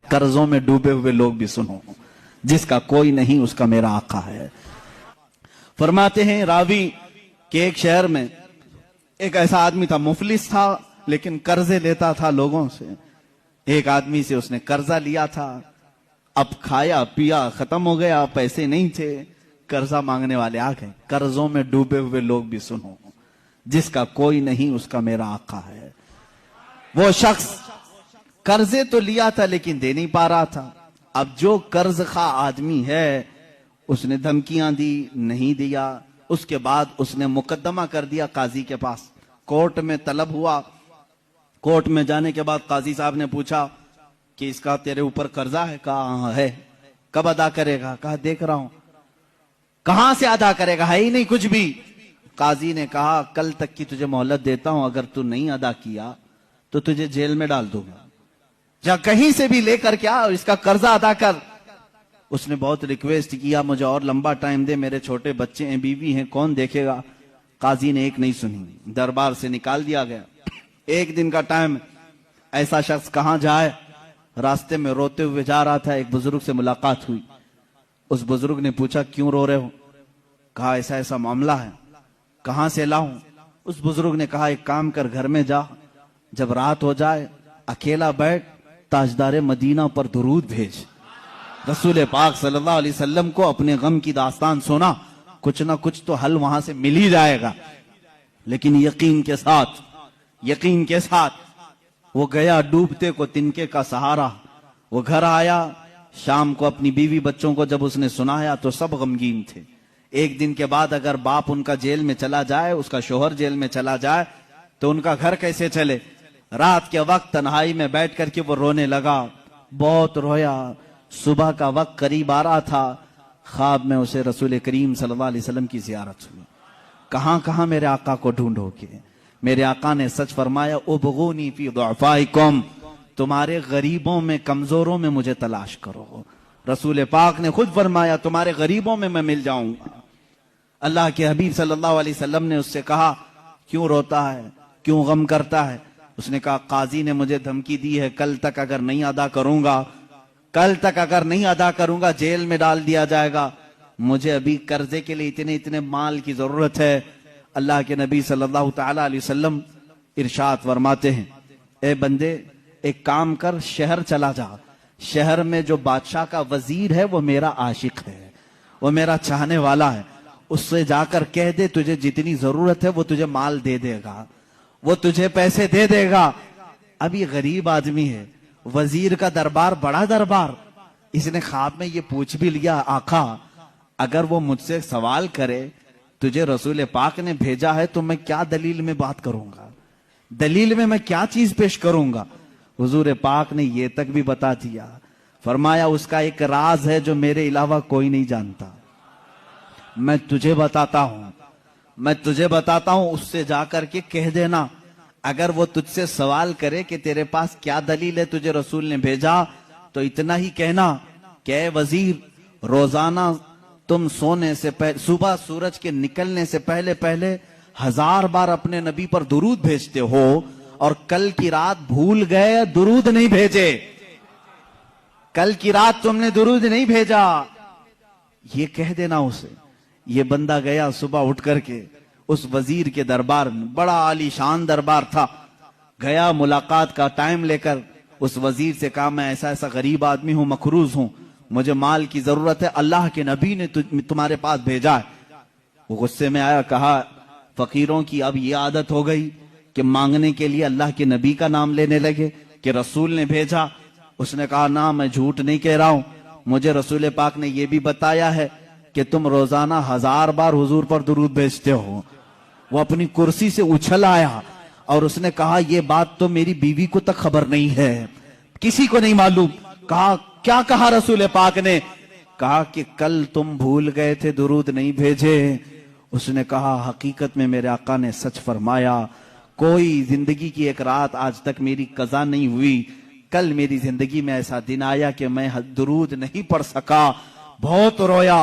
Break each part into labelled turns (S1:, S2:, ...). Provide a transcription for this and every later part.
S1: कर्जों में डूबे हुए लोग भी सुनो, जिसका कोई नहीं उसका मेरा आका है। फरमाते हैं रावी कि एक शहर में एक ऐसा आदमी था, मुफलिस था लेकिन कर्जे लेता था लोगों से। एक आदमी से उसने कर्जा लिया था, अब खाया पिया खत्म हो गया, पैसे नहीं थे, कर्जा मांगने वाले आ गए। कर्जों में डूबे हुए लोग भी सुनो, जिसका कोई नहीं उसका मेरा आका है। वो शख्स कर्जे तो लिया था लेकिन दे नहीं पा रहा था। अब जो कर्ज खा आदमी है उसने धमकियां दी, नहीं दिया। उसके बाद उसने मुकदमा कर दिया काजी के पास, कोर्ट में तलब हुआ। कोर्ट में जाने के बाद काजी साहब ने पूछा कि इसका तेरे ऊपर कर्जा है? कहा है। कब अदा करेगा? कहा देख रहा हूं। कहां से अदा करेगा? है ही नहीं कुछ भी। काजी ने कहा कल तक की तुझे मोहलत देता हूं, अगर तू नहीं अदा किया तो तुझे जेल में डाल दूंगा, जा कहीं से भी लेकर क्या इसका कर्जा अदा कर। उसने बहुत रिक्वेस्ट किया, मुझे और लंबा टाइम दे, मेरे छोटे बच्चे हैं, बीवी हैं, कौन देखेगा। काजी ने एक नहीं सुनी, दरबार से निकाल दिया गया। एक दिन का टाइम, ऐसा शख्स कहां जाए, रास्ते में रोते हुए जा रहा था। एक बुजुर्ग से मुलाकात हुई। उस बुजुर्ग ने पूछा क्यों रो रहे हो? कहा ऐसा ऐसा मामला है। कहां से लाऊं? उस बुजुर्ग ने कहा एक काम कर, घर में जा, जब रात हो जाए अकेला बैठ, ताजदारे मदीना पर दुरूद भेज। रसूल पाक सल्लल्लाहु अलैहि वसल्लम को अपने गम की दास्तान सुना, कुछ ना कुछ तो हल वहां से मिल ही जाएगा। लेकिन यकीन के साथ वो गया, डूबते को तिनके का सहारा। वो घर आया, शाम को अपनी बीवी बच्चों को जब उसने सुनाया तो सब गमगीन थे। एक दिन के बाद अगर बाप उनका जेल में चला जाए, उसका शोहर जेल में चला जाए, तो उनका घर कैसे चले। रात के वक्त तन्हाई में बैठ करके वो रोने लगा, बहुत रोया। सुबह का वक्त करीब आ रहा था, ख्वाब में उसे रसूल करीम सल्लल्लाहु अलैहि वसल्लम की जियारत हुई। कहां कहां मेरे आका को ढूंढोगे? मेरे आका ने सच फरमाया, उबगूनी फी दुअफाइकुम, तुम्हारे गरीबों में, कमजोरों में मुझे तलाश करो। रसूल पाक ने खुद फरमाया, तुम्हारे गरीबों में मैं मिल जाऊंगा। अल्लाह के हबीब सल्लल्लाहु अलैहि वसल्लम ने उससे कहा क्यों रोता है, क्यों गम करता है? उसने कहा काजी ने मुझे धमकी दी है, कल तक अगर नहीं अदा करूंगा जेल में डाल दिया जाएगा। मुझे अभी कर्जे के लिए इतने माल की जरूरत है। अल्लाह के नबी सल्लल्लाहु तआला अलैहि वसल्लम इरशाद फरमाते हैं, ए बंदे एक काम कर, शहर चला जा। शहर में जो बादशाह का वजीर है वो मेरा आशिक है, वो मेरा चाहने वाला है। उससे जाकर कह दे तुझे जितनी जरूरत है वो तुझे माल दे देगा, वो तुझे पैसे दे देगा। अब ये गरीब आदमी है, वजीर का दरबार बड़ा दरबार। इसने ख्वाब में ये पूछ भी लिया, आका अगर वो मुझसे सवाल करे तुझे रसूल पाक ने भेजा है तो मैं क्या दलील में बात करूंगा, दलील में मैं क्या चीज पेश करूंगा। हुजूर पाक ने ये तक भी बता दिया, फरमाया उसका एक राज है जो मेरे अलावा कोई नहीं जानता, मैं तुझे बताता हूं, उससे जाकर के कह देना। अगर वो तुझसे सवाल करे कि तेरे पास क्या दलील है, तुझे रसूल ने भेजा, तो इतना ही कहना कि वजीर रोजाना तुम सोने से पहले, सुबह सूरज के निकलने से पहले पहले 1000 बार अपने नबी पर दुरूद भेजते हो, और कल की रात भूल गए दुरूद नहीं भेजे, कल की रात तुमने दुरूद नहीं भेजा, ये कह देना उसे। ये बंदा गया सुबह उठ करके उस वजीर के दरबार में, बड़ा आलीशान दरबार था, गया मुलाकात का टाइम लेकर उस वजीर से कहा मैं ऐसा ऐसा गरीब आदमी हूं, मखरूज हूं, मुझे माल की जरूरत है, अल्लाह के नबी ने तुम्हारे पास भेजा है। वो गुस्से में आया, कहा फकीरों की अब ये आदत हो गई कि मांगने के लिए अल्लाह के नबी का नाम लेने लगे कि रसूल ने भेजा। उसने कहा ना, मैं झूठ नहीं कह रहा हूं, मुझे रसूल पाक ने यह भी बताया है कि तुम रोजाना 1000 बार हुजूर पर दुरूद भेजते हो। वो अपनी कुर्सी से उछल आया और उसने कहा ये बात तो मेरी बीवी को तक खबर नहीं है, किसी को नहीं मालूम। कहा क्या कहा रसूल पाक ने? कहा कि कल तुम भूल गए थे, दुरूद नहीं भेजे। उसने कहा हकीकत में मेरे आका ने सच फरमाया, कोई जिंदगी की एक रात आज तक मेरी कजा नहीं हुई, कल मेरी जिंदगी में ऐसा दिन आया कि मैं दुरूद नहीं पढ़ सका, बहुत रोया,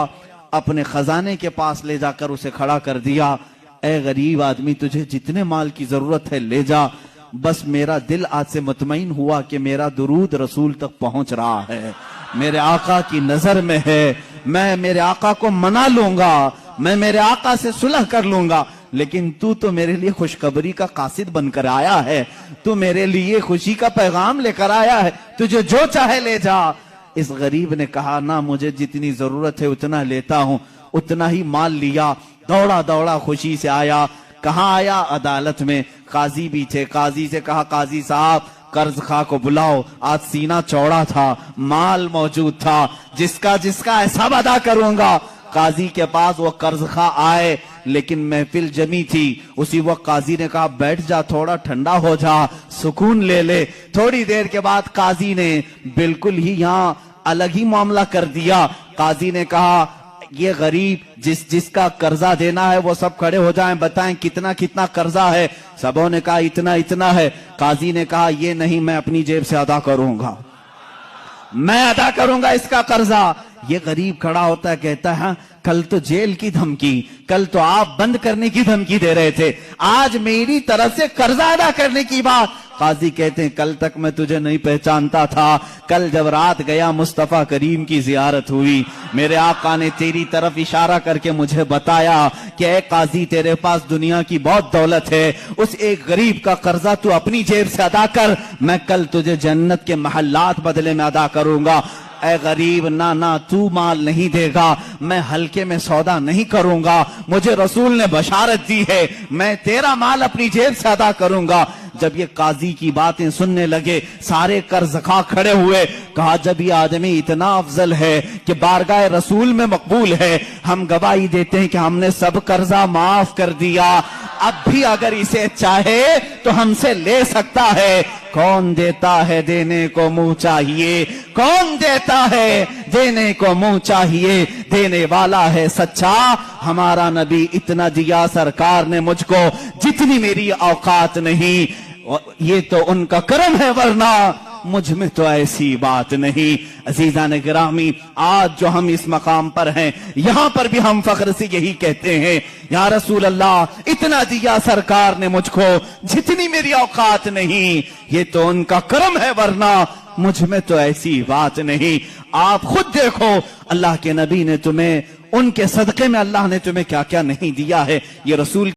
S1: अपने खजाने के पास ले जाकर उसे खड़ा कर दिया। ए गरीब आदमी, तुझे जितने माल की जरूरत है ले जा, बस मेरा दिल आज से मुतमईन हुआ कि मेरा दुरूद रसूल तक पहुंच रहा है, मेरे आका की नजर में है। मैं मेरे आका को मना लूंगा, मैं मेरे आका से सुलह कर लूंगा, लेकिन तू तो मेरे लिए खुशखबरी का कासिद बनकर आया है, तू मेरे लिए खुशी का पैगाम लेकर आया है, तुझे जो चाहे ले जा। इस गरीब ने कहा, ना मुझे जितनी जरूरत है उतना लेता हूं। उतना ही माल लिया, दौड़ा दौड़ा खुशी से आया। कहां आया? अदालत में। काजी भी थे। काजी से कहा, काजी साहब कर्ज खा को बुलाओ। आज सीना चौड़ा था, माल मौजूद था, जिसका जिसका हिसाब अदा करूंगा। काजी के पास वो कर्ज खा आए, लेकिन महफिल जमी थी। उसी वक्त काजी ने कहा, बैठ जा, थोड़ा ठंडा हो जा, सुकून ले ले। थोड़ी देर के बाद काजी ने बिल्कुल ही यहाँ अलग ही मामला कर दिया। काजी ने कहा, ये गरीब जिसका कर्जा देना है वो सब खड़े हो जाएं, बताएं कितना कितना कर्जा है। सबों ने कहा इतना इतना है। काजी ने कहा, ये नहीं, मैं अपनी जेब से अदा करूंगा, मैं अदा करूंगा इसका कर्जा। ये गरीब खड़ा होता है, कहता है, हाँ, कल तो जेल की धमकी, कल तो आप बंद करने की धमकी दे रहे थे, आज मेरी तरफ से कर्जा अदा करने की बात। काजी कहते हैं, कल तक मैं तुझे नहीं पहचानता था, कल जब रात गया मुस्तफा करीम की जियारत हुई, मेरे आका ने तेरी तरफ इशारा करके मुझे बताया कि ए काजी, तेरे पास दुनिया की बहुत दौलत है, उस एक गरीब का कर्जा तू अपनी जेब से अदा कर, मैं कल तुझे जन्नत के महल्लात बदले में अदा करूंगा। ए गरीब, ना ना, तू माल नहीं देगा, मैं हल्के में सौदा नहीं करूंगा, मुझे रसूल ने बशारत दी है, मैं तेरा माल अपनी जेब से अदा करूंगा। जब ये काजी की बातें सुनने लगे, सारे कर्जखा खड़े हुए। कहा, जब ये आदमी इतना अफजल है कि बारगाह रसूल में मकबूल है, हम गवाही देते हैं कि हमने सब कर्जा माफ कर दिया। अब भी अगर इसे चाहे तो हमसे ले सकता है। कौन देता है देने को मुंह चाहिए, कौन देता है देने को मुंह चाहिए, देने वाला है सच्चा हमारा नबी। इतना दिया सरकार ने मुझको जितनी मेरी औकात नहीं, ये तो उनका करम है, वरना मुझ में तो ऐसी बात नहीं। अजीजा ने गिरामी, आज जो हम इस मकाम पर हैं, यहां पर भी हम फख्र से यही कहते हैं, या रसूल अल्लाह, इतना दिया सरकार ने मुझको जितनी मेरी औकात नहीं, ये तो उनका करम है, वरना मुझ में तो ऐसी बात नहीं। आप खुद देखो, अल्लाह के नबी ने तुम्हें, उनके सदके में अल्लाह ने तुम्हें क्या क्या नहीं दिया है। ये रसूल